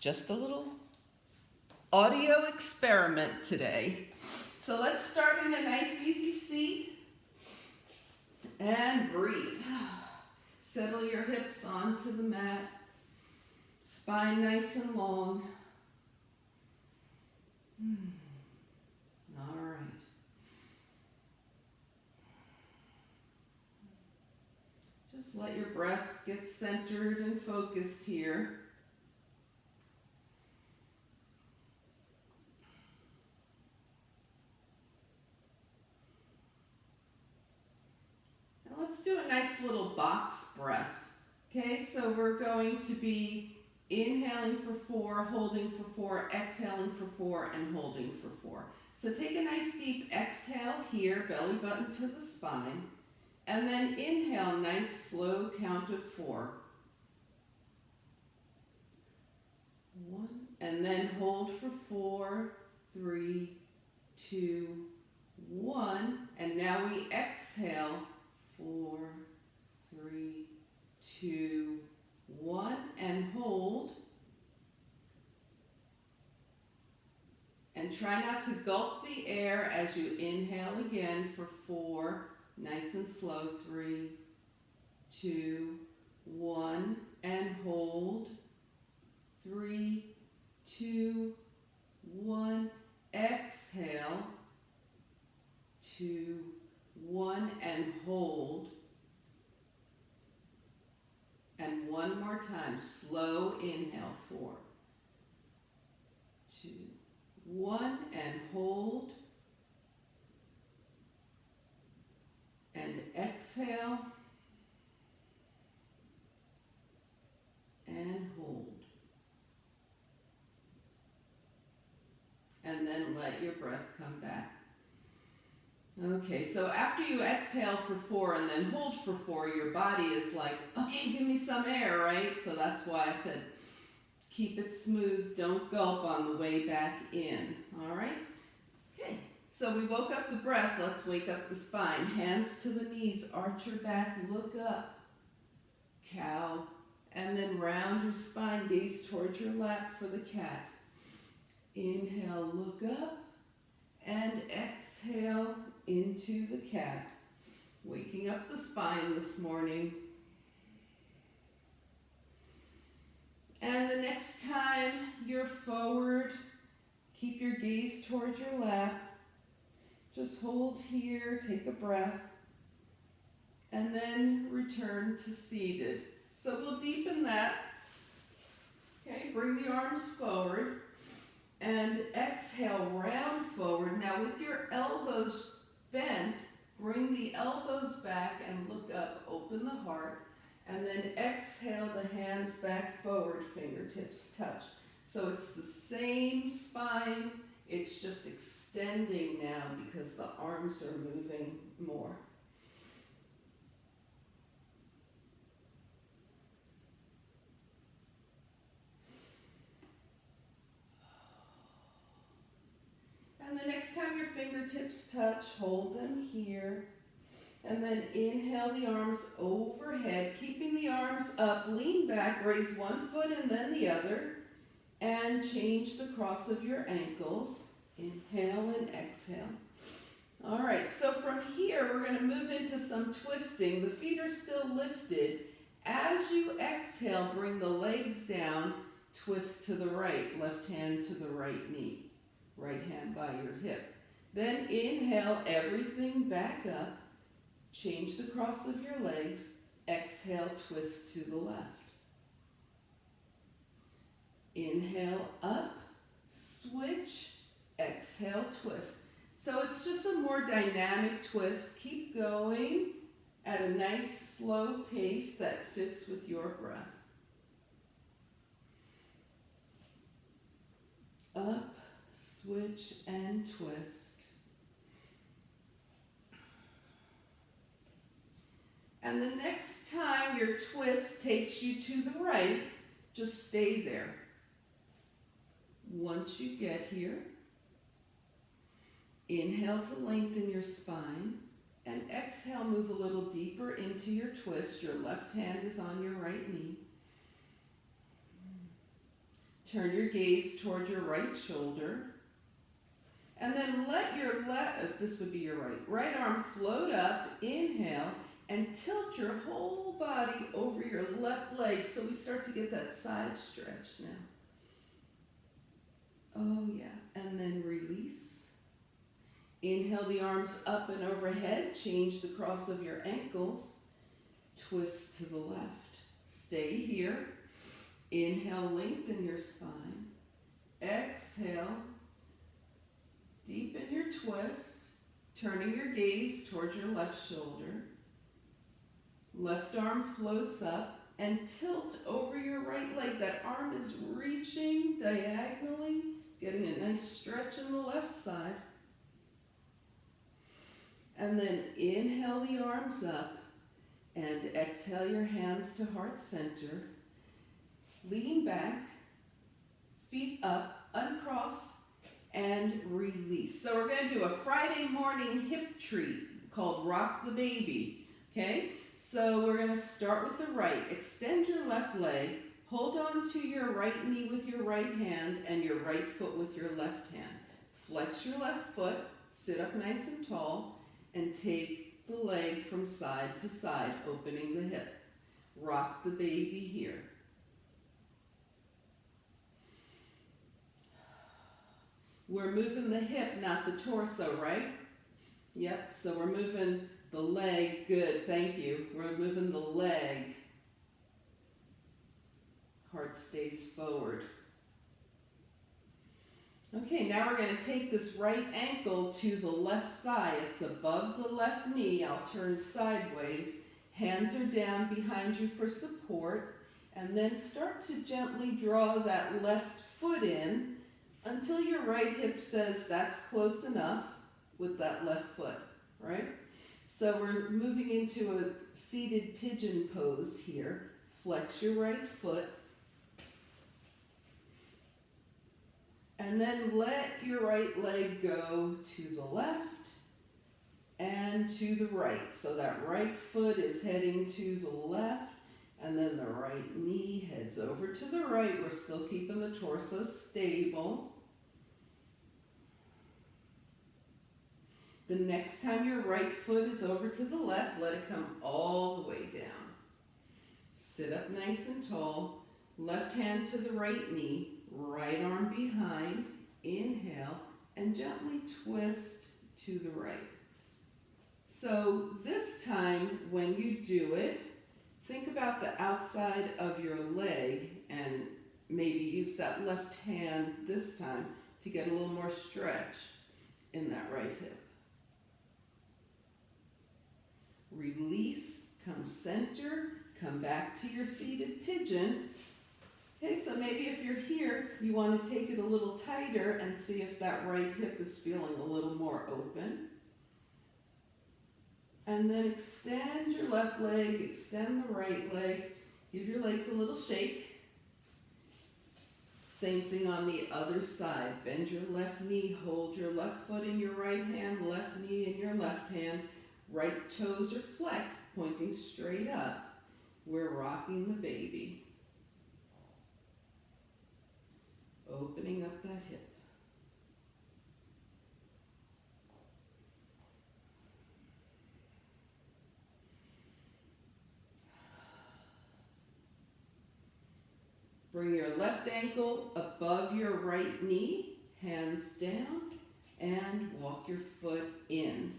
just a little audio experiment today. So let's start in a nice easy seat and breathe. Settle your hips onto the mat, spine nice and long. All right. Just let your breath get centered and focused here. Now let's do a nice little box breath. Okay, so we're going to be inhaling for 4, holding for 4, exhaling for 4, and holding for 4. So take a nice deep exhale here, belly button to the spine. And then inhale, nice slow count of 4. 1, and then hold for 4, 3, 2, 1. And now we exhale, 4, 3, 2, 1, and hold. And try not to gulp the air as you inhale again for 4, nice and slow, 3, 2, 1, and hold. 3, 2, 1, exhale. 2, 1, and hold. And one more time, slow inhale, 4, 2, 1, and hold. And exhale. And hold. And then let your breath come back. Okay, so after you exhale for 4 and then hold for 4, your body is like, okay, give me some air, right? So that's why I said keep it smooth, don't gulp on the way back in, all right? Okay, so we woke up the breath, let's wake up the spine. Hands to the knees, arch your back, look up, cow, and then round your spine, gaze towards your lap for the cat. Inhale, look up, and exhale into the cat. Waking up the spine this morning. And the next time you're forward, keep your gaze towards your lap. Just hold here, take a breath, and then return to seated. So we'll deepen that. Okay, bring the arms forward. And exhale, round forward. Now with your elbows bent, bring the elbows back and look up, open the heart. And then exhale the hands back forward, fingertips touch. So it's the same spine, it's just extending now because the arms are moving more. And the next time your fingertips touch, hold them here. And then inhale the arms overhead, keeping the arms up, lean back, raise one foot and then the other, and change the cross of your ankles. Inhale and exhale. All right, so from here, we're going to move into some twisting. The feet are still lifted. As you exhale, bring the legs down, twist to the right, left hand to the right knee. Right hand by your hip. Then inhale everything back up. Change the cross of your legs. Exhale, twist to the left. Inhale up, switch, exhale, twist. So it's just a more dynamic twist. Keep going at a nice slow pace that fits with your breath. Up, switch, and twist. And the next time your twist takes you to the right, just stay there. Once you get here, inhale to lengthen your spine, and exhale, move a little deeper into your twist. Your left hand is on your right knee. Turn your gaze toward your right shoulder. And then let your this would be your right arm float up, inhale, and tilt your whole body over your left leg so we start to get that side stretch now. Oh yeah, and then release. Inhale the arms up and overhead, change the cross of your ankles, twist to the left. Stay here. Inhale, lengthen your spine. Exhale. Deepen your twist, turning your gaze towards your left shoulder. Left arm floats up and tilt over your right leg. That arm is reaching diagonally, getting a nice stretch in the left side. And then inhale the arms up and exhale your hands to heart center. Lean back, feet up, uncross, and release. So we're going to do a Friday morning hip treat called Rock the Baby, okay? So we're going to start with the right. Extend your left leg, hold on to your right knee with your right hand and your right foot with your left hand. Flex your left foot, sit up nice and tall, and take the leg from side to side, opening the hip. Rock the baby here. We're moving the hip, not the torso, right? Yep, so we're moving the leg. Good, thank you. We're moving the leg. Heart stays forward. Okay, now we're going to take this right ankle to the left thigh. It's above the left knee. I'll turn sideways. Hands are down behind you for support. And then start to gently draw that left foot in until your right hip says that's close enough with that left foot, right? So we're moving into a seated pigeon pose here. Flex your right foot. And then let your right leg go to the left and to the right. So that right foot is heading to the left, and then the right knee heads over to the right. We're still keeping the torso stable. The next time your right foot is over to the left, let it come all the way down. Sit up nice and tall. Left hand to the right knee. Right arm behind, inhale, and gently twist to the right. So this time when you do it, think about the outside of your leg and maybe use that left hand this time to get a little more stretch in that right hip. Release, come center, come back to your seated pigeon. Okay, so maybe if you're here, you want to take it a little tighter and see if that right hip is feeling a little more open. And then extend your left leg, extend the right leg, give your legs a little shake. Same thing on the other side. Bend your left knee, hold your left foot in your right hand, left knee in your left hand. Right toes are flexed, pointing straight up. We're rocking the baby. Opening up that hip. Bring your left ankle above your right knee, hands down, and walk your foot in.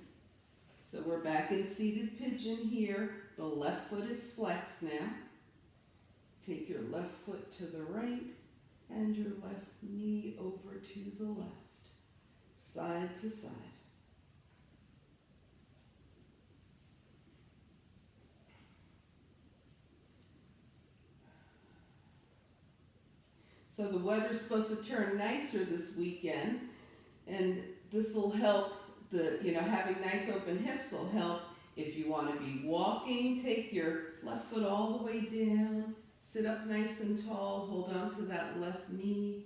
So we're back in seated pigeon here. The left foot is flexed now. Take your left foot to the right and your left knee over to the left, side to side. So the weather's supposed to turn nicer this weekend, and this will help having nice open hips will help. If you want to be walking, take your left foot all the way down, sit up nice and tall, hold on to that left knee,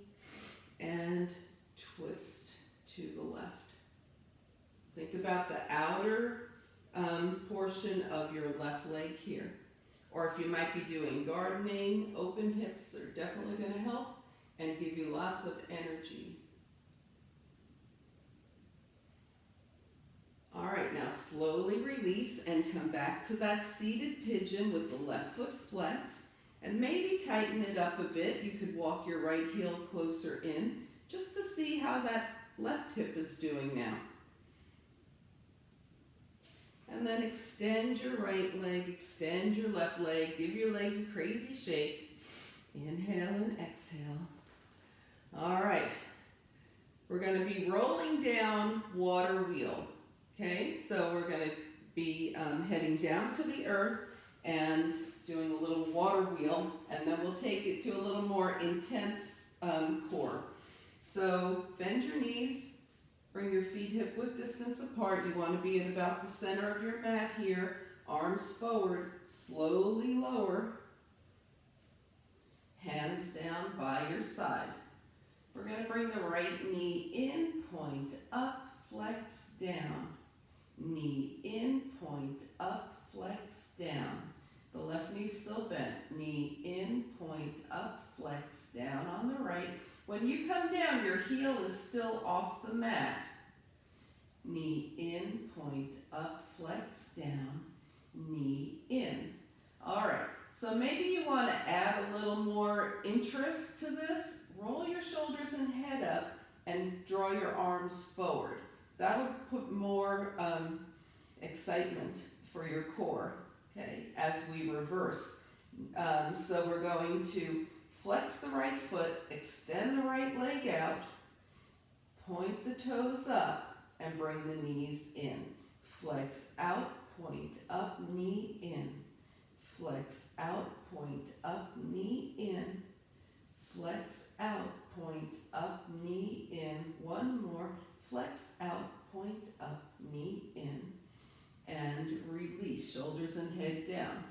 and twist to the left. Think about the outer portion of your left leg here. Or if you might be doing gardening, open hips are definitely going to help. and give you lots of energy. All right, now slowly release and come back to that seated pigeon with the left foot flexed, and maybe tighten it up a bit. You could walk your right heel closer in just to see how that left hip is doing now. And then extend your right leg, extend your left leg, give your legs a crazy shake. Inhale and exhale. All right, we're going to be rolling down water wheel. Okay, so we're going to be heading down to the earth and doing a little water wheel, and then we'll take it to a little more intense core. So bend your knees, bring your feet hip width distance apart. You want to be at about the center of your mat here. Arms forward, slowly lower. Hands down by your side. We're going to bring the right knee in, point up, flex down. Knee in, point up, flex down. The left knee still bent. Knee in, point up, flex down on the right. When you come down, your heel is still off the mat. Knee in, point up, flex down. Knee in. All right, so maybe you want to add a little more interest to this. Roll your shoulders and head up and draw your arms forward. That'll put more excitement for your core, okay, as we reverse. So we're going to flex the right foot, extend the right leg out, point the toes up, and bring the knees in. Flex out, point up, knee in. Flex out, point up, knee in. Flex out, point up, knee in. One more. Flex out, point up, knee in. And release, shoulders and head down.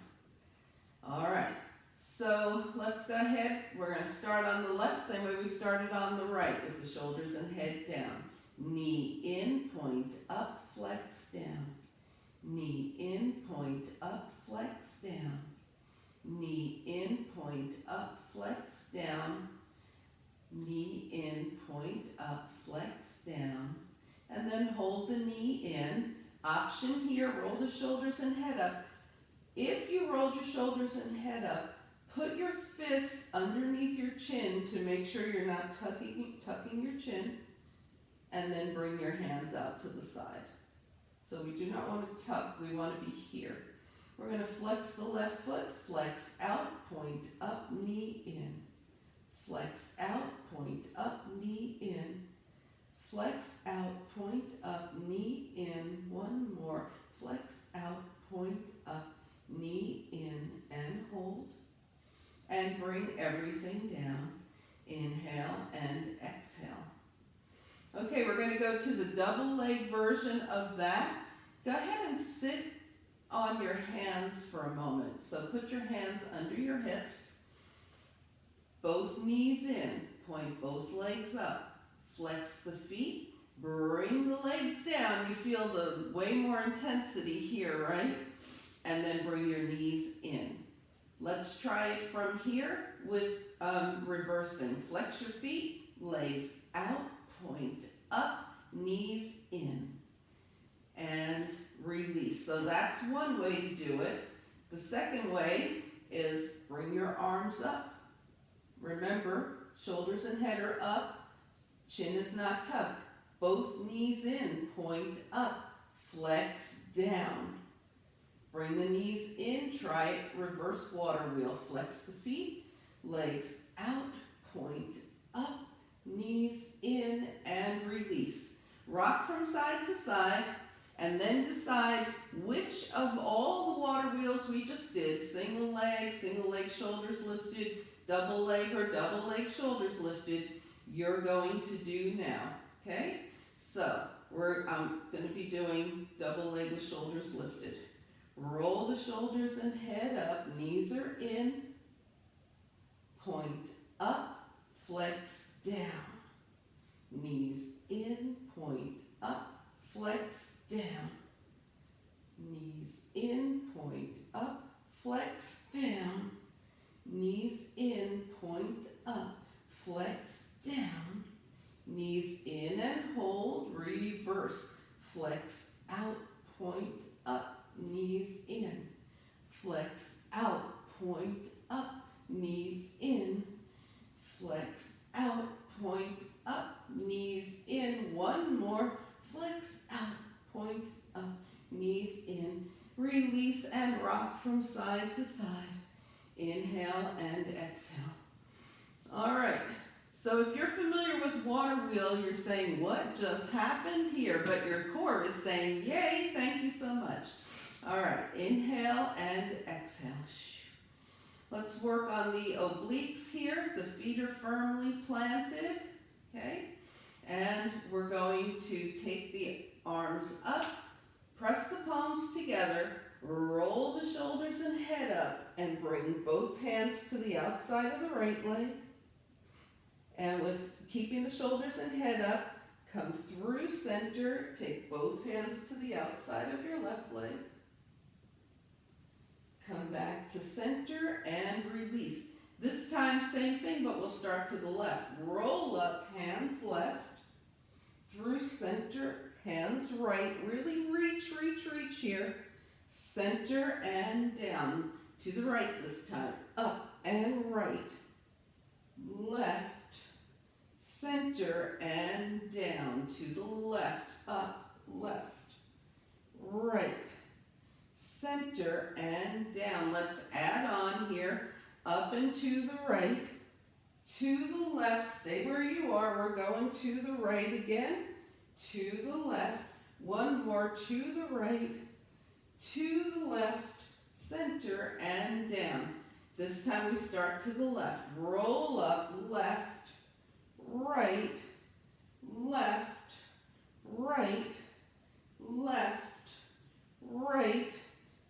All right, so let's go ahead. We're going to start on the left, same way we started on the right, with the shoulders and head down. Knee in, point up, flex down. Knee in, point up, flex down. Knee in, point up, flex down. Knee in, point up, flex down. And then hold the knee in. Option here, roll the shoulders and head up. If you rolled your shoulders and head up, put your fist underneath your chin to make sure you're not tucking your chin, and then bring your hands out to the side. So we do not want to tuck, we want to be here. We're going to flex the left foot, flex out, point up, knee in. Flex out, point up, knee in. Flex out, point up, knee in. One more. Flex out, point up, knee in, and hold. And bring everything down. Inhale and exhale. Okay, we're going to go to the double leg version of that. Go ahead and sit on your hands for a moment. So put your hands under your hips. Both knees in. Point both legs up. Flex the feet, bring the legs down. You feel the way more intensity here, right? And then bring your knees in. Let's try it from here with reversing. Flex your feet, legs out, point up, knees in. And release. So that's one way to do it. The second way is bring your arms up. Remember, shoulders and head are up. Chin is not tucked. Both knees in, point up, flex down. Bring the knees in, try it, reverse water wheel. Flex the feet, legs out, point up, knees in, and release. Rock from side to side, and then decide which of all the water wheels we just did, single leg, shoulders lifted, double leg, or double leg, shoulders lifted, you're going to do now, okay? So, I'm going to be doing double leg with shoulders lifted. Roll the shoulders and head up, knees are in, point up, flex down. Knees in, point up, flex down. Knees in, point up, flex down. Knees in, point up, flex down, knees in and hold, reverse, flex out, point up, knees in, flex out, point up, knees in, flex out, point up, knees in, one more, flex out, point up, knees in, release and rock from side to side, inhale and exhale. All right, so if you're familiar with water wheel, you're saying, what just happened here? But your core is saying, yay, thank you so much. All right, inhale and exhale. Let's work on the obliques here. The feet are firmly planted, okay? And we're going to take the arms up, press the palms together, roll the shoulders and head up, and bring both hands to the outside of the right leg. And with keeping the shoulders and head up, come through center, take both hands to the outside of your left leg. Come back to center and release. This time, same thing, but we'll start to the left. Roll up, hands left, through center, hands right. Really reach, reach, reach here. Center and down. To the right this time. Up and right. Left. Center and down. To the left. Up, left. Right. Center and down. Let's add on here. Up and to the right. To the left. Stay where you are. We're going to the right again. To the left. One more to the right. To the left. Center and down. This time we start to the left. Roll up, left, right, left, right, left, right,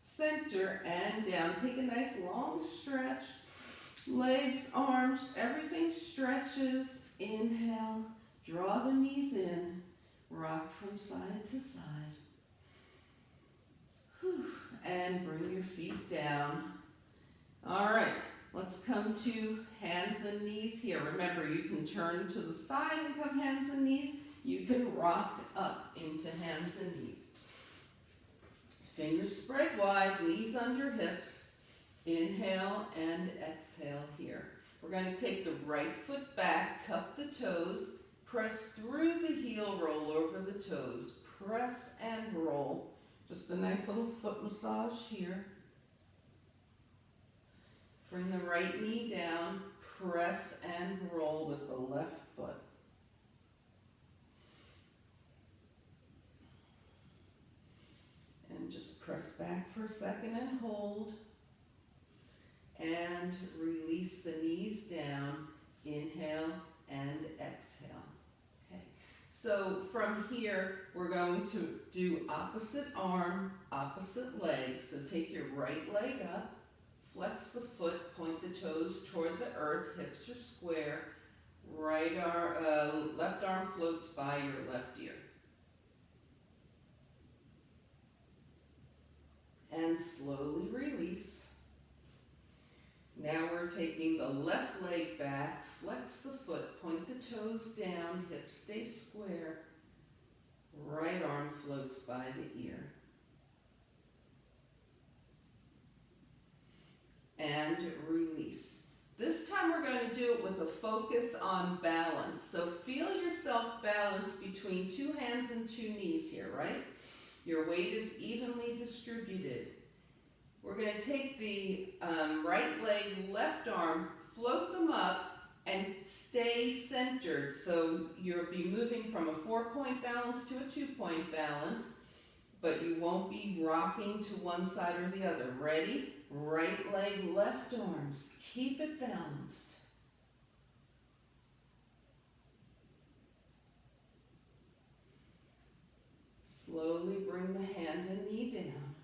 center and down. Take a nice long stretch. Legs, arms, everything stretches. Inhale, draw the knees in, rock from side to side. Whew. And bring your feet down. All right, let's come to hands and knees here. Remember, you can turn to the side and come hands and knees. You can rock up into hands and knees. Fingers spread wide, knees under hips. Inhale and exhale here. We're going to take the right foot back, tuck the toes, press through the heel, roll over the toes. Press and roll. Just a nice little foot massage here. Bring the right knee down, press and roll with the left foot. And just press back for a second and hold. And release the knees down. Inhale and exhale. Okay. So from here, we're going to do opposite arm, opposite leg. So take your right leg up, flex the foot, point the toes toward the earth, hips are square. Right arm, left arm floats by your left ear. And slowly release. Now we're taking the left leg back, flex the foot, point the toes down, hips stay square. Right arm floats by the ear. And release. This time we're going to do it with a focus on balance. So feel yourself balance between two hands and two knees here, right? Your weight is evenly distributed. We're going to take the right leg, left arm, float them up, and stay centered. So you'll be moving from a 4-point balance to a 2-point balance, but you won't be rocking to one side or the other. Ready? Right leg, left arms. Keep it balanced. Slowly bring the hand and knee down.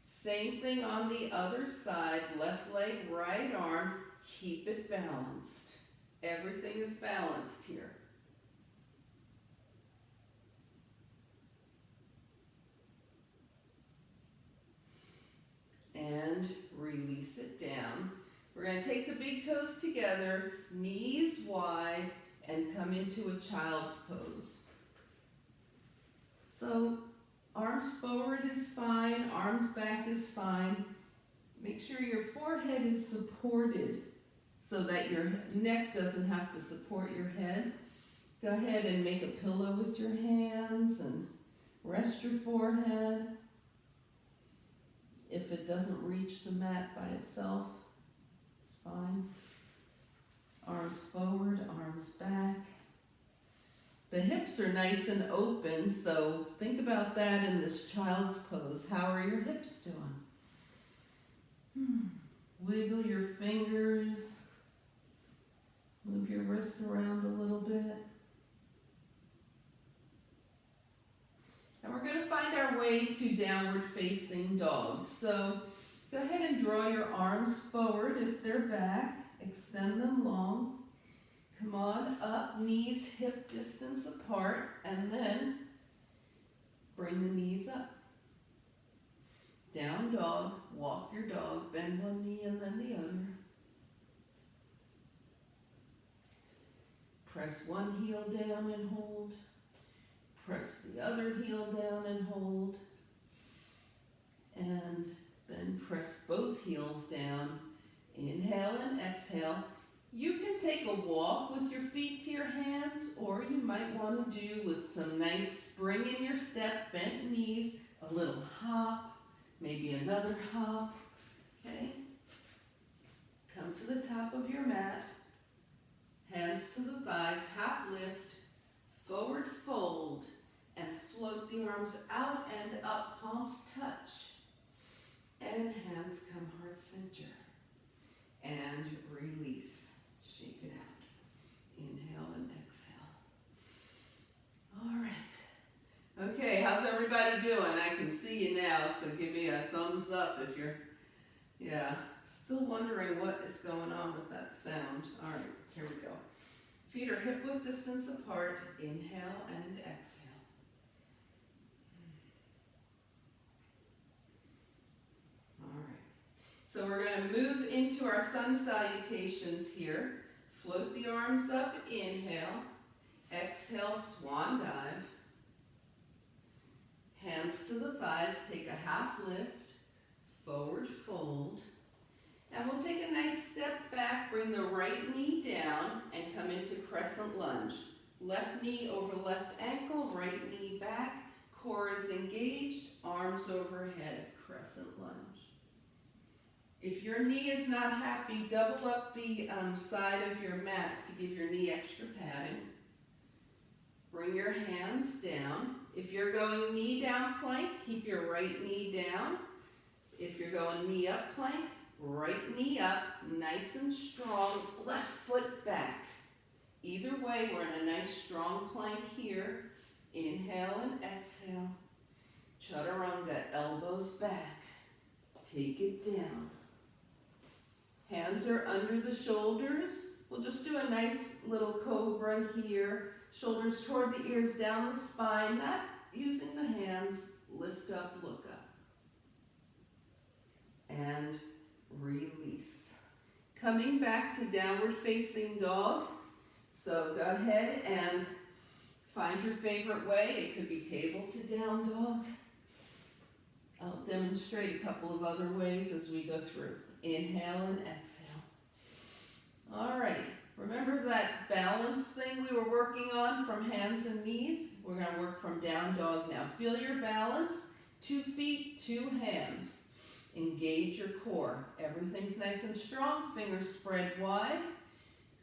Same thing on the other side. Left leg, right arm. Keep it balanced. Everything is balanced here. And release it down. We're going to take the big toes together, knees wide, and come into a child's pose. So arms forward is fine, arms back is fine. Make sure your forehead is supported so that your neck doesn't have to support your head. Go ahead and make a pillow with your hands and rest your forehead. If it doesn't reach the mat by itself, it's fine. Arms forward, arms back. The hips are nice and open, so think about that in this child's pose. How are your hips doing? Wiggle your fingers. Move your wrists around a little bit. And we're going to find our way to downward facing dog. So go ahead and draw your arms forward if they're back. Extend them long. Come on up, knees hip distance apart, and then bring the knees up. Down dog, walk your dog, bend one knee and then the other. Press one heel down and hold. Press the other heel down and hold. And then press both heels down. Inhale and exhale. You can take a walk with your feet to your hands, or you might want to do with some nice spring in your step, bent knees, a little hop, maybe another hop, okay? Come to the top of your mat, hands to the thighs, half lift, forward fold, and float the arms out and up, palms touch, and hands come heart center, and release. Shake it out. Inhale and exhale. All right. Okay, how's everybody doing? I can see you now, so give me a thumbs up if you're, still wondering what is going on with that sound. All right, here we go. Feet are hip width distance apart. Inhale and exhale. All right. So we're going to move into our sun salutations here. Float the arms up, inhale. Exhale, swan dive. Hands to the thighs, take a half lift. Forward fold. And we'll take a nice step back, bring the right knee down, and come into Crescent Lunge. Left knee over left ankle, right knee back. Core is engaged, arms overhead, Crescent Lunge. If your knee is not happy, double up the side of your mat to give your knee extra padding. Bring your hands down. If you're going knee down plank, keep your right knee down. If you're going knee up plank, right knee up, nice and strong, left foot back. Either way, we're in a nice strong plank here. Inhale and exhale. Chaturanga, elbows back. Take it down. Hands are under the shoulders. We'll just do a nice little cobra here. Shoulders toward the ears, down the spine, not using the hands. Lift up, look up. And release. Coming back to downward facing dog. So go ahead and find your favorite way. It could be table to down dog. I'll demonstrate a couple of other ways as we go through. Inhale and exhale. All right. Remember that balance thing we were working on from hands and knees? We're going to work from down dog now. Feel your balance. 2 feet, 2 hands. Engage your core. Everything's nice and strong. Fingers spread wide.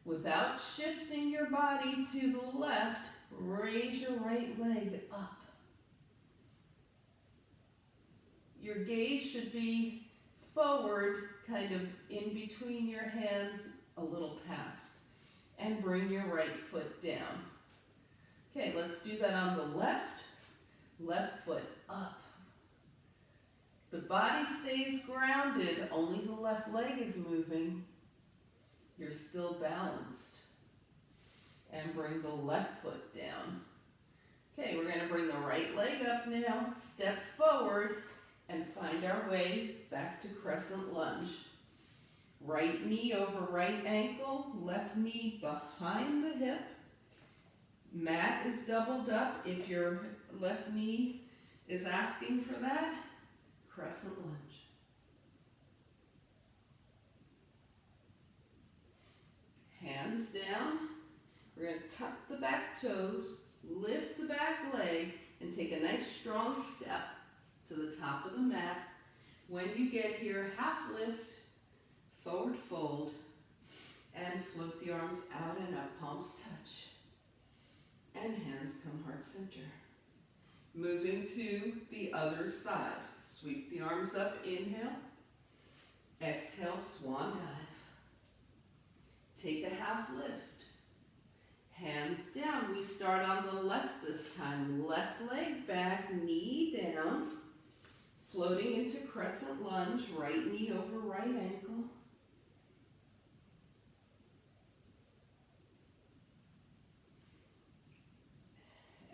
Without shifting your body to the left, raise your right leg up. Your gaze should be forward, kind of in between your hands, a little past. And bring your right foot down. Okay, let's do that on the left. Left foot up. The body stays grounded, only the left leg is moving. You're still balanced. And bring the left foot down. Okay, we're going to bring the right leg up now, step forward, and find our way back to Crescent Lunge. Right knee over right ankle, left knee behind the hip. Mat is doubled up if your left knee is asking for that. Crescent lunge. Hands down. We're going to tuck the back toes, lift the back leg, and take a nice strong step to the top of the mat. When you get here, half lift, forward fold, and float the arms out and up, palms touch. And hands come heart center. Moving to the other side. Sweep the arms up, inhale. Exhale, swan dive. Take a half lift. Hands down. We start on the left this time. Left leg back, knee down. Floating into crescent lunge, right knee over right ankle.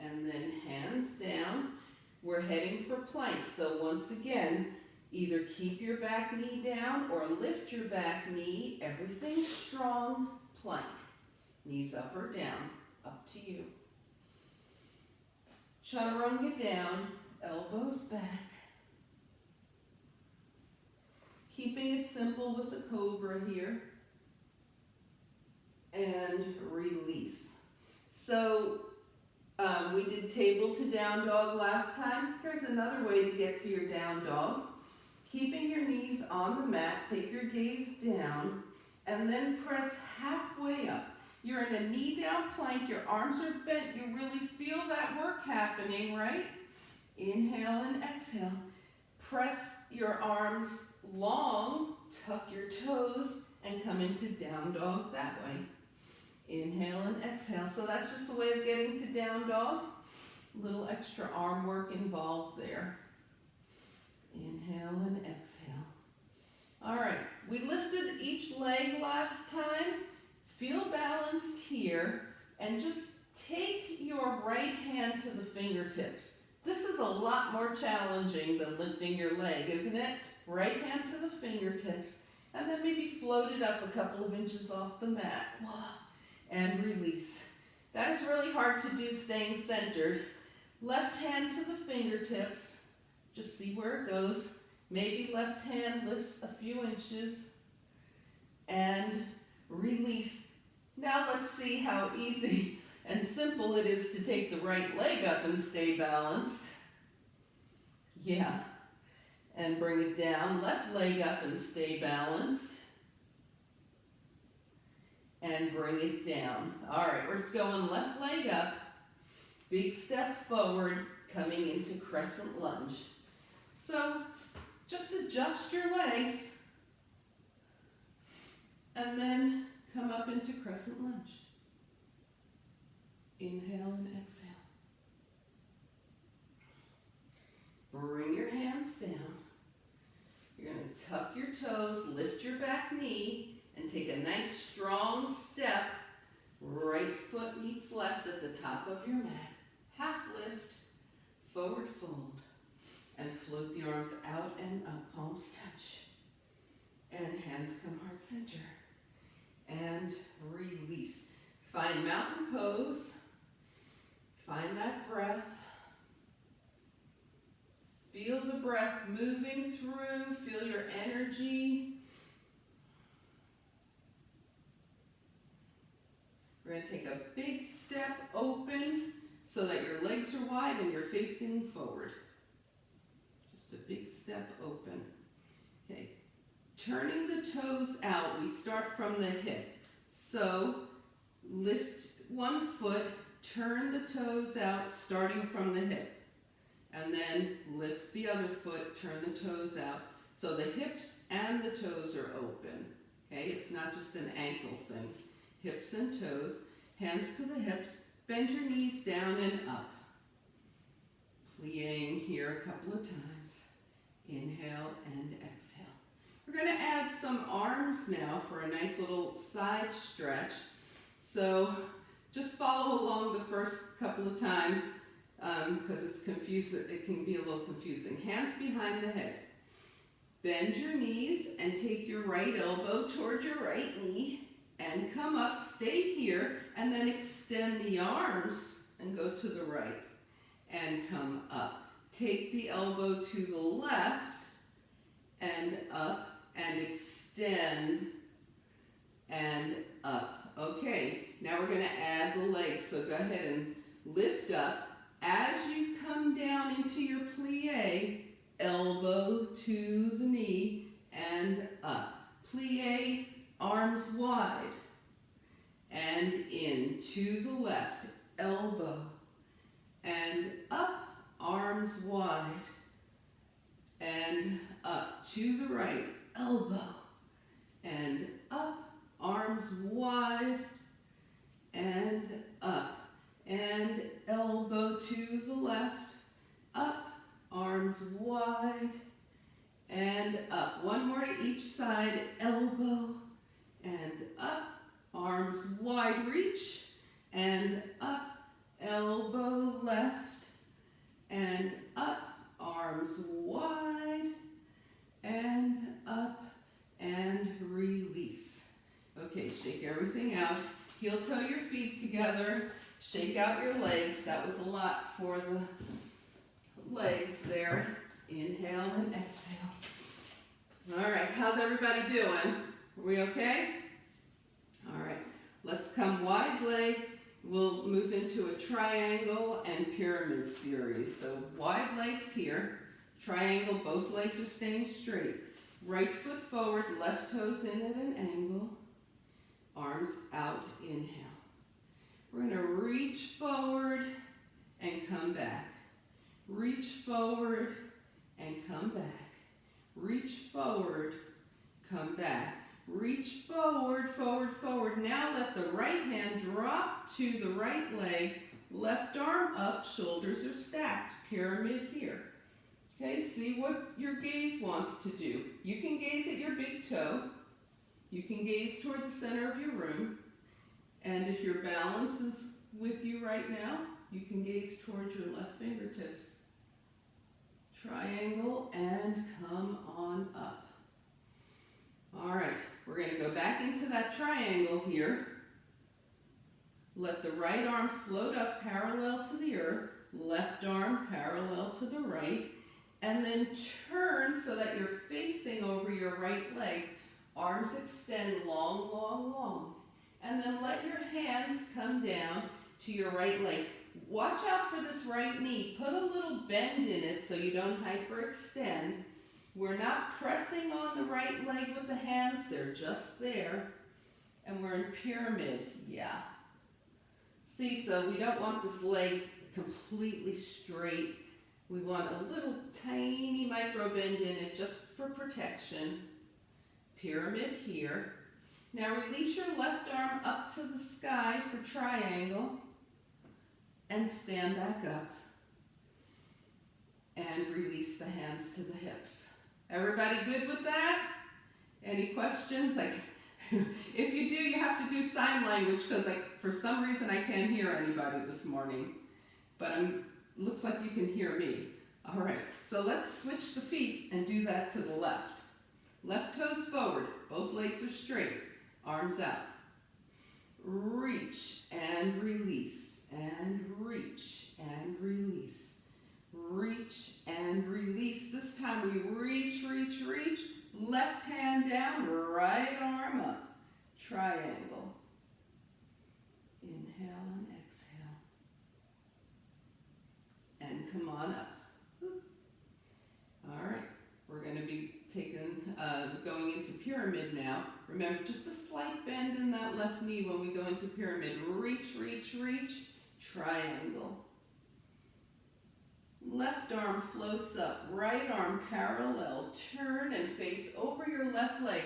And then hands down. We're heading for plank. So once again, either keep your back knee down or lift your back knee. Everything's strong. Plank. Knees up or down. Up to you. Chaturanga down. Elbows back. Keeping it simple with the cobra here. And release. So we did table to down dog last time. Here's another way to get to your down dog. Keeping your knees on the mat, take your gaze down, and then press halfway up. You're in a knee down plank, your arms are bent, you really feel that work happening, right? Inhale and exhale. Press your arms long, tuck your toes, and come into down dog that way. Inhale and exhale. So that's just a way of getting to down dog. A little extra arm work involved there. Inhale and exhale. All right, we lifted each leg last time. Feel balanced here and just take your right hand to the fingertips. This is a lot more challenging than lifting your leg, isn't it? Right hand to the fingertips and then maybe float it up a couple of inches off the mat. And release. That is really hard to do staying centered. Left hand to the fingertips. Just see where it goes. Maybe left hand lifts a few inches. And release. Now let's see how easy and simple it is to take the right leg up and stay balanced. Yeah. And bring it down. Left leg up and stay balanced. And bring it down. All right, we're going left leg up, big step forward, coming into crescent lunge. So just adjust your legs and then come up into crescent lunge. Inhale and exhale. Bring your hands down. You're going to tuck your toes, lift your back knee, and take a nice strong step. Right foot meets left at the top of your mat. Half lift, forward fold, and float the arms out and up, palms touch. And hands come heart center. And release. Find mountain pose. Find that breath. Feel the breath moving through. Feel your energy. We're going to take a big step open so that your legs are wide and you're facing forward. Just a big step open. Okay. Turning the toes out, we start from the hip. So lift one foot, turn the toes out starting from the hip. And then lift the other foot, turn the toes out. So the hips and the toes are open. Okay, it's not just an ankle thing. Hips and toes, hands to the hips, bend your knees down and up. Plying here a couple of times. Inhale and exhale. We're going to add some arms now for a nice little side stretch. So just follow along the first couple of times because it's confusing. It can be a little confusing. Hands behind the head. Bend your knees and take your right elbow towards your right knee and come up, stay here, and then extend the arms and go to the right and come up. Take the elbow to the left and up and extend and up. Okay, now we're going to add the legs, so go ahead and lift up. As you come down into your plie, elbow to the knee and up. Plie, arms wide and in to the left, elbow and up, arms wide and up to the right, elbow and up, arms wide and up, and elbow to the left, up, arms wide and up. One more to each side, elbow and up, arms wide, reach and up, elbow left and up, arms wide and up and release. Okay, shake everything out. Heel toe your feet together. Shake out your legs. That was a lot for the legs there. Inhale and exhale. All right, how's everybody doing? Are we okay? All right, let's come wide leg. We'll move into a triangle and pyramid series. So wide legs here, triangle, both legs are staying straight. Right foot forward, left toes in at an angle, arms out, inhale. We're going to reach forward and come back. Reach forward and come back. Reach forward, come back. Reach forward, forward, forward. Now let the right hand drop to the right leg. Left arm up, shoulders are stacked. Pyramid here. Okay, see what your gaze wants to do. You can gaze at your big toe. You can gaze toward the center of your room. And if your balance is with you right now, you can gaze towards your left fingertips. Triangle and come on up. All right, we're going to go back into that triangle here. Let the right arm float up parallel to the earth, left arm parallel to the right, and then turn so that you're facing over your right leg. Arms extend long, long, long. And then let your hands come down to your right leg. Watch out for this right knee. Put a little bend in it so you don't hyperextend. We're not pressing on the right leg with the hands. They're just there. And we're in pyramid. Yeah. See, so we don't want this leg completely straight. We want a little tiny micro bend in it just for protection. Pyramid here. Now release your left arm up to the sky for triangle and stand back up and release the hands to the hips. Everybody good with that? Any questions? If you do, you have to do sign language because for some reason I can't hear anybody this morning, but looks like you can hear me. All right, so let's switch the feet and do that to the left. Left toes forward, both legs are straight. Arms out. Reach and release and reach and release. Reach and release. This time we reach, reach, reach. Left hand down, right arm up. Triangle. Inhale and exhale. And come on up. All right, we're going to be going into pyramid now. Remember, just a slight bend in that left knee when we go into pyramid. Reach, reach, reach, triangle. Left arm floats up, right arm parallel. Turn and face over your left leg.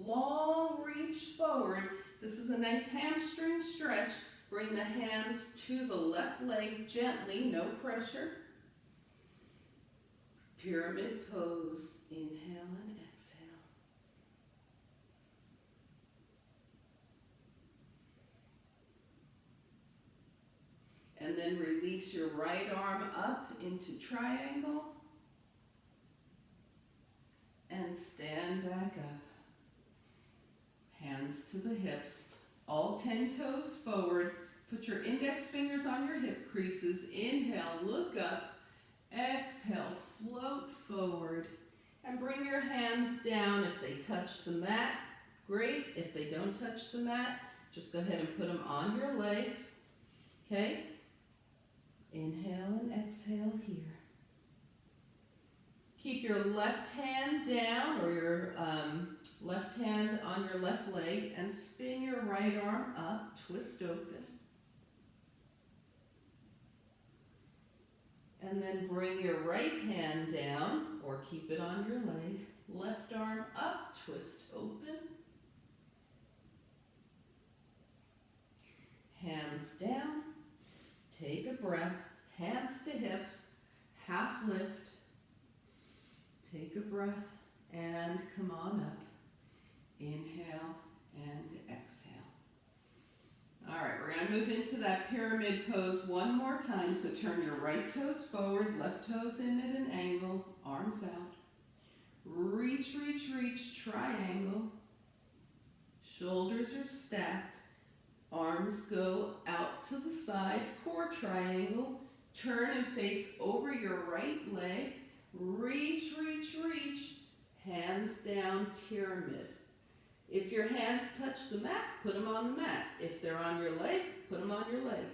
Long reach forward. This is a nice hamstring stretch. Bring the hands to the left leg gently, no pressure. Pyramid pose. Inhale and exhale. And then release your right arm up into triangle. And stand back up. Hands to the hips. All 10 toes forward. Put your index fingers on your hip creases. Inhale, look up. Exhale, float forward. And bring your hands down. If they touch the mat, great. If they don't touch the mat, just go ahead and put them on your legs. Okay? Inhale and exhale here. Keep your left hand down, or your left hand on your left leg, and spin your right arm up, twist open. And then bring your right hand down, or keep it on your leg. Left arm up, twist open. Hands down. Take a breath. Hands to hips. Half lift. Take a breath and come on up. Inhale and exhale. All right, we're going to move into that pyramid pose one more time. So turn your right toes forward, left toes in at an angle, arms out. Reach, reach, reach, triangle. Shoulders are stacked. Arms go out to the side, core triangle. Turn and face over your right leg. Reach, reach, reach. Hands down, pyramid. If your hands touch the mat, put them on the mat. If they're on your leg, put them on your leg.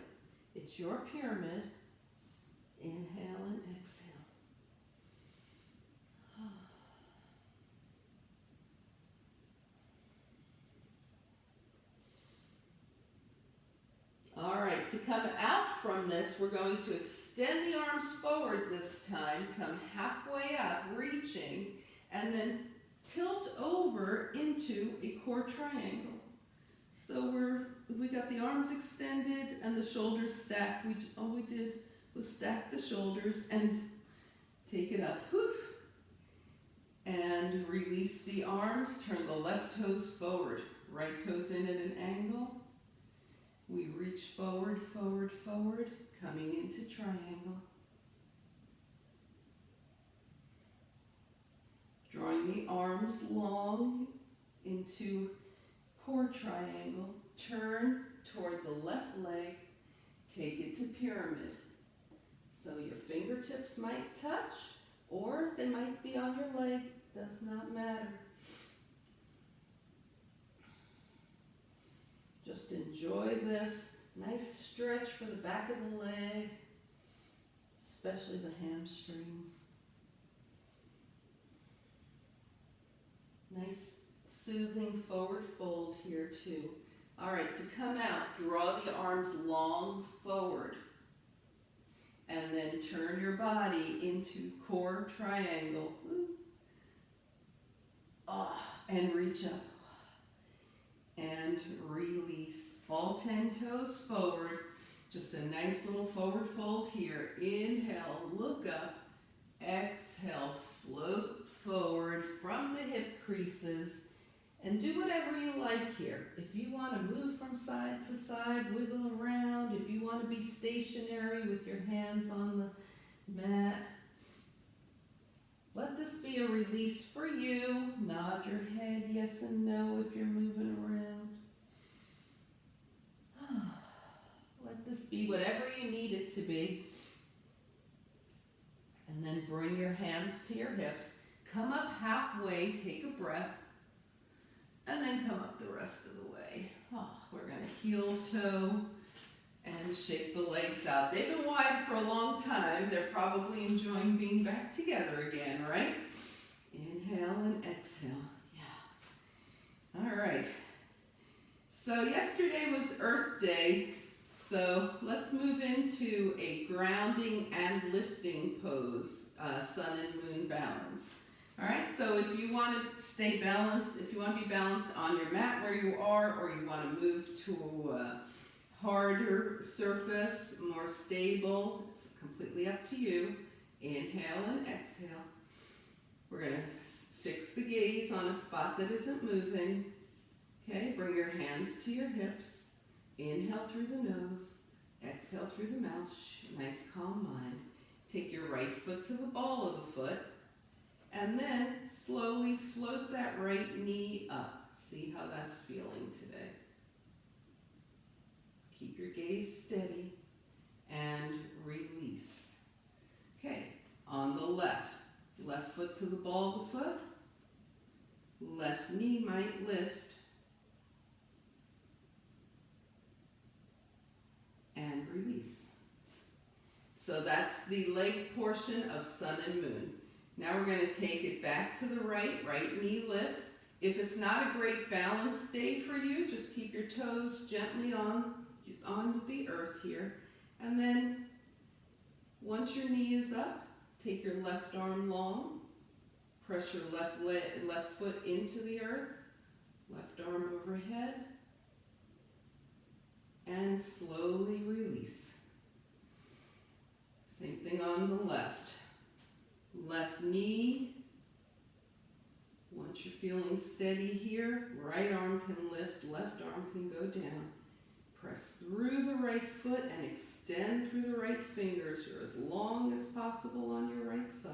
It's your pyramid. Inhale and exhale. All right, to come out from this, we're going to extend the arms forward this time. Come halfway up, reaching, and then tilt over into a core triangle. So we got the arms extended and the shoulders stacked. All we did was stack the shoulders and take it up. Whew. And release the arms. Turn the left toes forward. Right toes in at an angle. We reach forward, forward, forward, coming into triangle. Drawing the arms long into core triangle. Turn toward the left leg. Take it to pyramid. So your fingertips might touch, or they might be on your leg. Does not matter. Just enjoy this. Nice stretch for the back of the leg, especially the hamstrings. Nice soothing forward fold here too. All right, to come out, draw the arms long forward. And then turn your body into core triangle. And reach up. And release. All 10 toes forward. Just a nice little forward fold here. Inhale, look up. Exhale, float forward from the hip creases. And do whatever you like here. If you want to move from side to side, wiggle around. If you want to be stationary with your hands on the mat. Let this be a release for you. Nod your head yes and no if you're moving around. Let this be whatever you need it to be. And then bring your hands to your hips. Come up halfway, take a breath. And then come up the rest of the way. We're going to heel toe and shake the legs out. They've been wide for a long time. They're probably enjoying being back together again, right? Inhale and exhale. Yeah. All right. So yesterday was Earth Day. So let's move into a grounding and lifting pose, sun and moon balance. All right, so if you want to stay balanced, if you want to be balanced on your mat where you are, or you want to move to a harder surface, more stable, it's completely up to you. Inhale and exhale. We're going to fix the gaze on a spot that isn't moving. Okay, bring your hands to your hips. Inhale through the nose. Exhale through the mouth. Nice calm mind. Take your right foot to the ball of the foot. And then slowly float that right knee up. See how that's feeling today. Keep your gaze steady and release. Okay, on the left. Left foot to the ball of the foot. Left knee might lift. And release. So that's the leg portion of sun and moon. Now we're going to take it back to the right. Right knee lifts. If it's not a great balance day for you, just keep your toes gently on the earth here. And then once your knee is up, take your left arm long. Press your left foot into the earth. Left arm overhead. And slowly release. Same thing on the left. Left knee. Once you're feeling steady here, right arm can lift, left arm can go down. Press through the right foot and extend through the right fingers. You're as long as possible on your right side.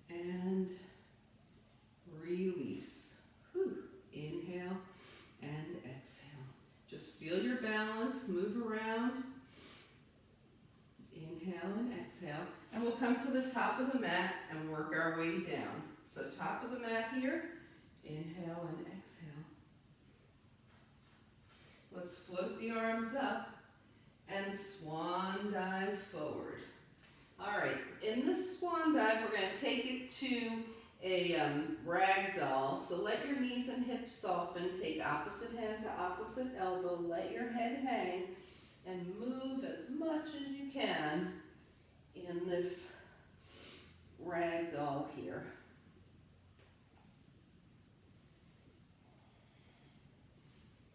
And release. Whew. Inhale and exhale. Just feel your balance, move around. Inhale and exhale. And we'll come to the top of the mat and work our way down. So top of the mat here. Inhale and exhale. Let's float the arms up and swan dive forward. All right, in this swan dive, we're going to take it to a ragdoll. So let your knees and hips soften. Take opposite hand to opposite elbow. Let your head hang and move as much as you can in this ragdoll here.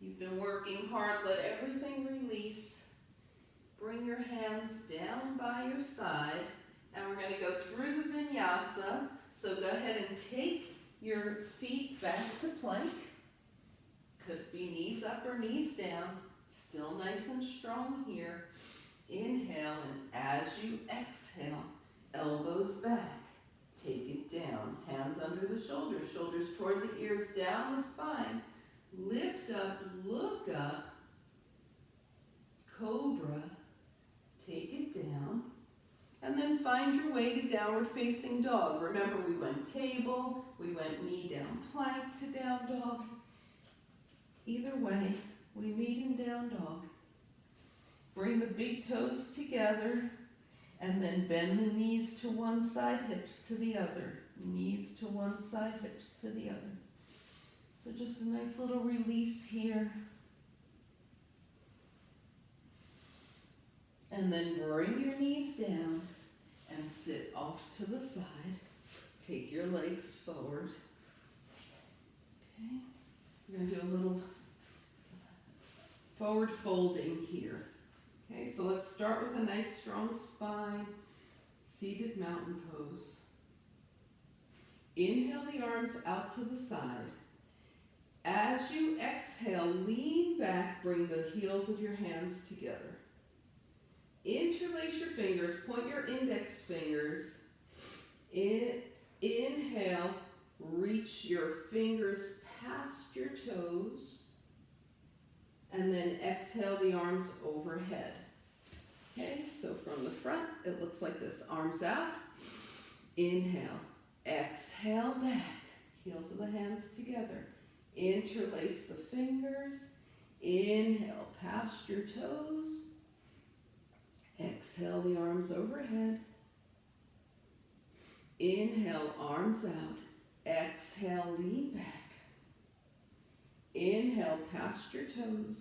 You've been working hard. Let everything release. Bring your hands down by your side. And we're going to go through the vinyasa. So go ahead and take your feet back to plank. Could be knees up or knees down. Still nice and strong here. Inhale, and as you exhale, elbows back. Take it down. Hands under the shoulders. Shoulders toward the ears, down the spine. Lift up, look up. Cobra. Take it down. And then find your way to downward facing dog. Remember, we went table, we went knee down plank to down dog. Either way, we meet in down dog. Bring the big toes together and then bend the knees to one side, hips to the other. Knees to one side, hips to the other. So just a nice little release here. And then bring your knees down and sit off to the side. Take your legs forward. Okay, we're going to do a little forward folding here. Okay, so let's start with a nice strong spine, seated mountain pose. Inhale the arms out to the side. As you exhale, lean back, bring the heels of your hands together. Interlace your fingers, point your index fingers. Inhale, reach your fingers past your toes. And then exhale the arms overhead. Okay, so from the front, it looks like this. Arms out. Inhale. Exhale back. Heels of the hands together. Interlace the fingers. Inhale past your toes. Exhale the arms overhead. Inhale, arms out. Exhale, lean back. Inhale past your toes.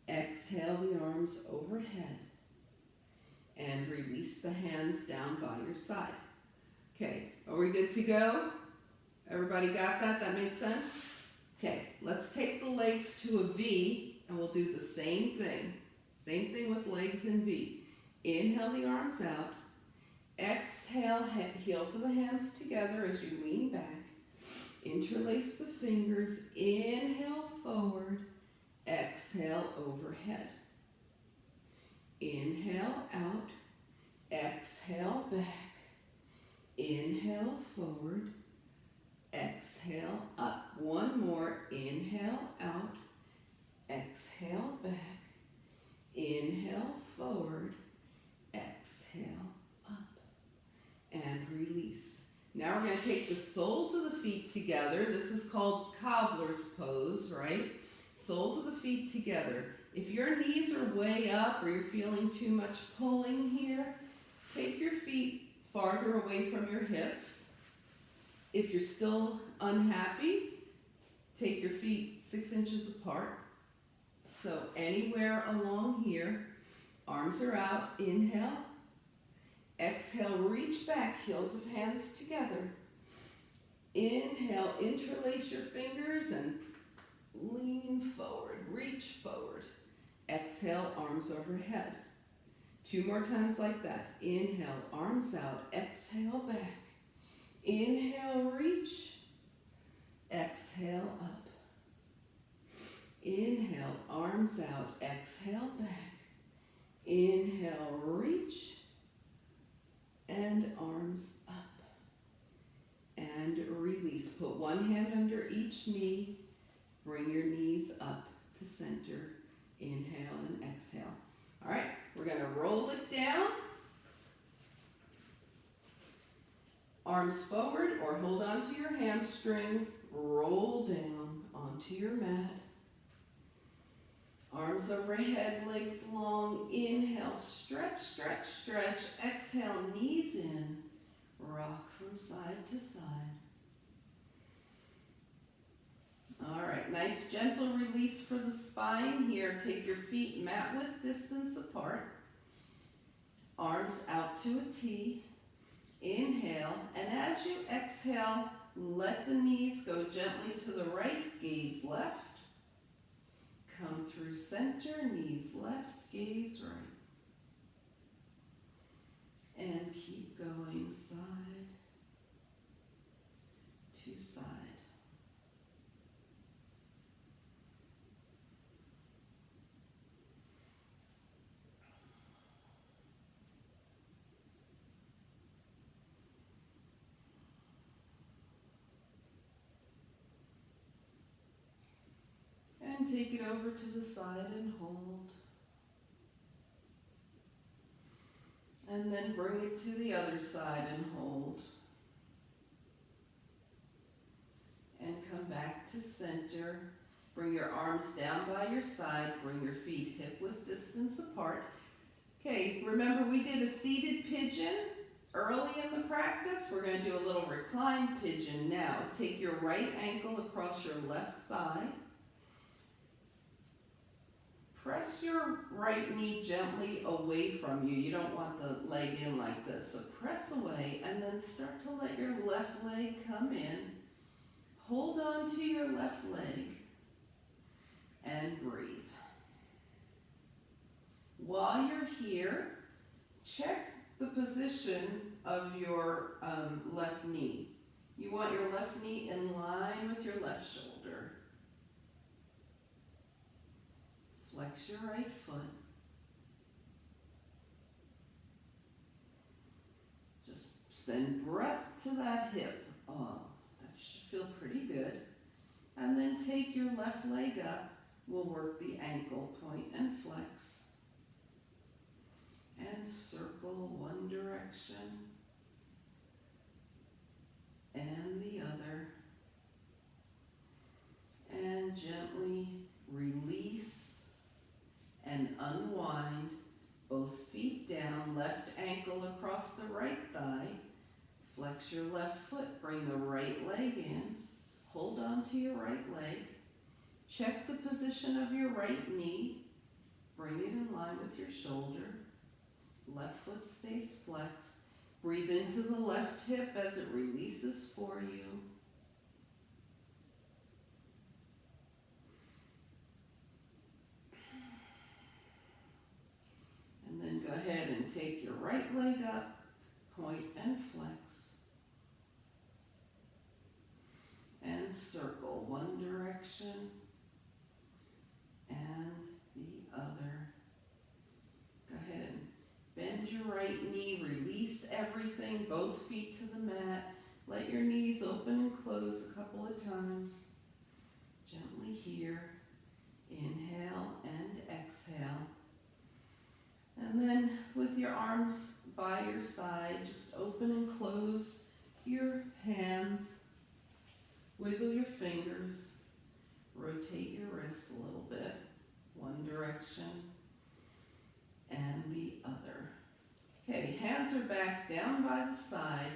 Exhale the arms overhead. And release the hands down by your side. Okay, are we good to go? Everybody got that? That made sense? Okay, let's take the legs to a V and we'll do the same thing. Same thing with legs in V. Inhale the arms out. Exhale, heels of the hands together as you lean back. Interlace the fingers. Inhale forward. Exhale overhead. Inhale out, exhale back, inhale forward, exhale up. One more, inhale out, exhale back, inhale forward, exhale up, and release. Now we're going to take the soles of the feet together. This is called Cobbler's pose, right? Soles of the feet together. If your knees are way up or you're feeling too much pulling here, take your feet farther away from your hips. If you're still unhappy, take your feet 6 inches apart. So anywhere along here, arms are out, inhale. Exhale, reach back, heels of hands together. Inhale, interlace your fingers and lean forward, reach forward. Exhale, arms overhead. 2 more times like that. Inhale, arms out, exhale back. Inhale, reach. Exhale up. Inhale, arms out, exhale back. Inhale, reach. And arms up. And release. Put one hand under each knee. Bring your knees up to center. Inhale and exhale. All right, we're going to roll it down. Arms forward or hold onto your hamstrings. Roll down onto your mat. Arms overhead, legs long. Inhale, stretch, stretch, stretch. Exhale, knees in. Rock from side to side. All right, nice gentle release for the spine here. Take your feet mat width distance apart. Arms out to a T. Inhale, and as you exhale, let the knees go gently to the right, gaze left. Come through center, knees left, gaze right. And keep going side to side. And take it over to the side and hold. And then bring it to the other side and hold. And come back to center. Bring your arms down by your side. Bring your feet hip width distance apart. Okay, remember we did a seated pigeon early in the practice. We're going to do a little recline pigeon now. Take your right ankle across your left thigh. Press your right knee gently away from you. You don't want the leg in like this. So press away and then start to let your left leg come in. Hold on to your left leg and breathe. While you're here, check the position of your left knee. You want your left knee in line with your left shoulder. Flex your right foot. Just send breath to that hip. Oh, that should feel pretty good. And then take your left leg up. We'll work the ankle point and flex. And circle one direction and the other. And gently release and unwind, both feet down, left ankle across the right thigh. Flex your left foot, bring the right leg in. Hold on to your right leg. Check the position of your right knee. Bring it in line with your shoulder. Left foot stays flexed. Breathe into the left hip as it releases for you. And then go ahead and take your right leg up, point and flex. And circle one direction and the other. Go ahead both feet to the mat. Let your knees open and close a couple of times. Gently here. Inhale and exhale. And then with your arms by your side, just open and close your hands. Wiggle your fingers. Rotate your wrists a little bit. One direction and the other. Okay, hands are back down by the side.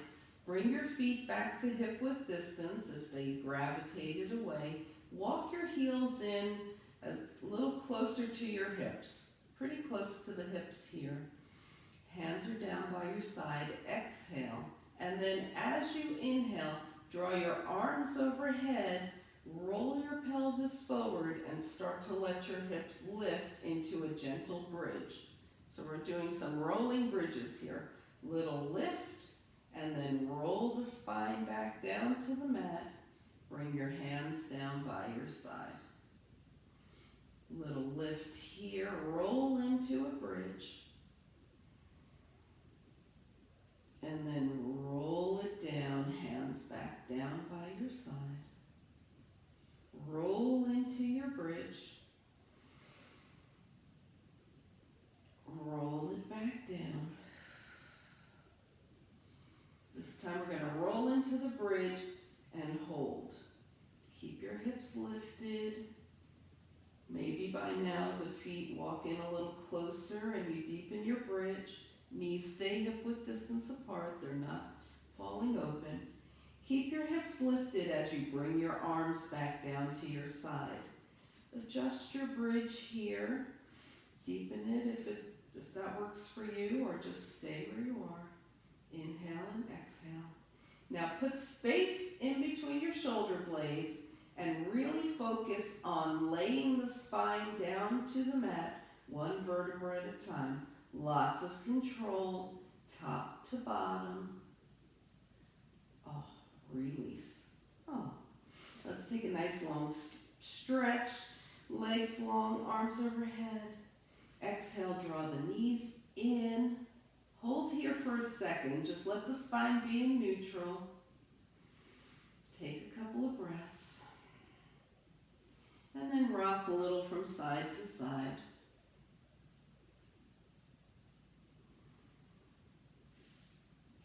Bring your feet back to hip width distance if they gravitated away. Walk your heels in a little closer to your hips. Pretty close to the hips here. Hands are down by your side. Exhale. And then as you inhale, draw your arms overhead. Roll your pelvis forward and start to let your hips lift into a gentle bridge. So we're doing some rolling bridges here. Little lift, and then roll the spine back down to the mat. Bring your hands down by your side. Little lift here, roll into a bridge. And then roll it down, hands back down by your side. Roll into your bridge. Roll it back down. This time we're going to roll into the bridge and hold. Keep your hips lifted. Maybe by now the feet walk in a little closer and you deepen your bridge. Knees stay hip width distance apart. They're not falling open. Keep your hips lifted as you bring your arms back down to your side. Adjust your bridge here. Deepen it if that works for you, or just stay where you are. Inhale and exhale. Now put space in between your shoulder blades and really focus on laying the spine down to the mat, one vertebra at a time. Lots of control, top to bottom. Oh, release. Oh, let's take a nice long stretch. Legs long, arms overhead. Exhale, draw the knees in. Hold here for a second. Just let the spine be in neutral. Take a couple of breaths. And then rock a little from side to side.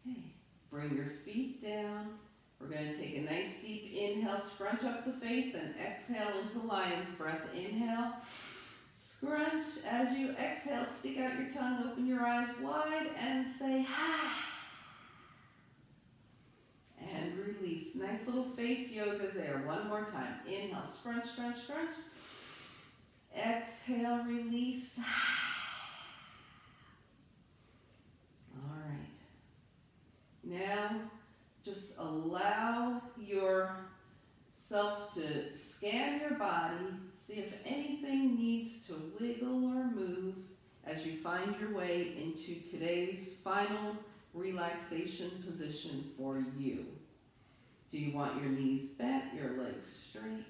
Okay, bring your feet down. We're going to take a nice deep inhale, scrunch up the face, and exhale into lion's breath. Inhale, scrunch. As you exhale, stick out your tongue, open your eyes wide, and say, ha. And release. Nice little face yoga there. One more time. Inhale, scrunch, scrunch, scrunch. Exhale, release. All right. Now, just allow yourself to scan your body, see if anything needs to wiggle or move as you find your way into today's final relaxation position for you. Do you want your knees bent, your legs straight?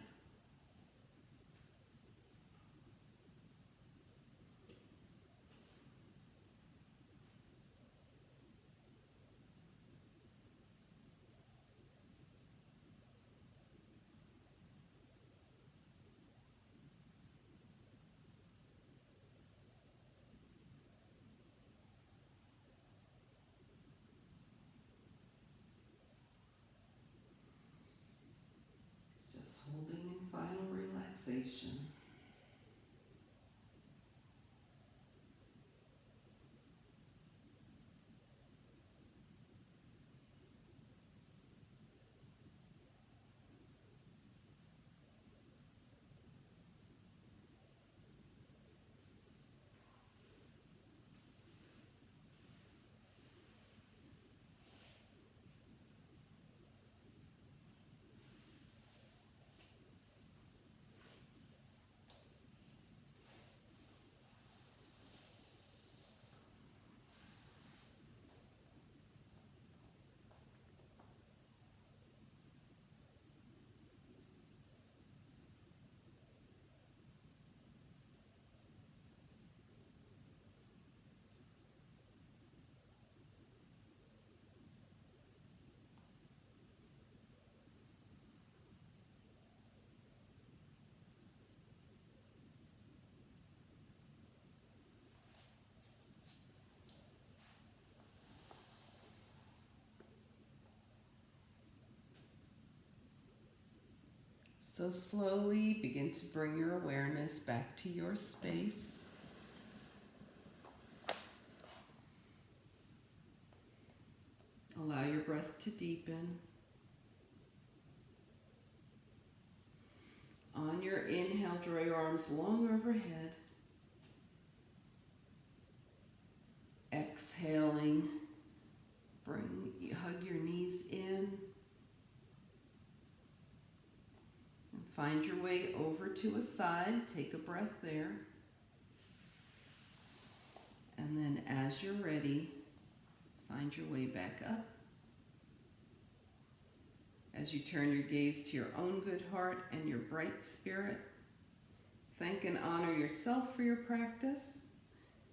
Holding in final relaxation. So slowly begin to bring your awareness back to your space. Allow your breath to deepen. On your inhale, draw your arms long overhead. Exhaling, hug your knees in. And find your way over to a side. Take a breath there. And then as you're ready, find your way back up. As you turn your gaze to your own good heart and your bright spirit, thank and honor yourself for your practice,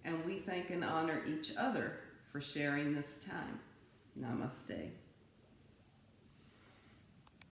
and we thank and honor each other for sharing this time. Namaste.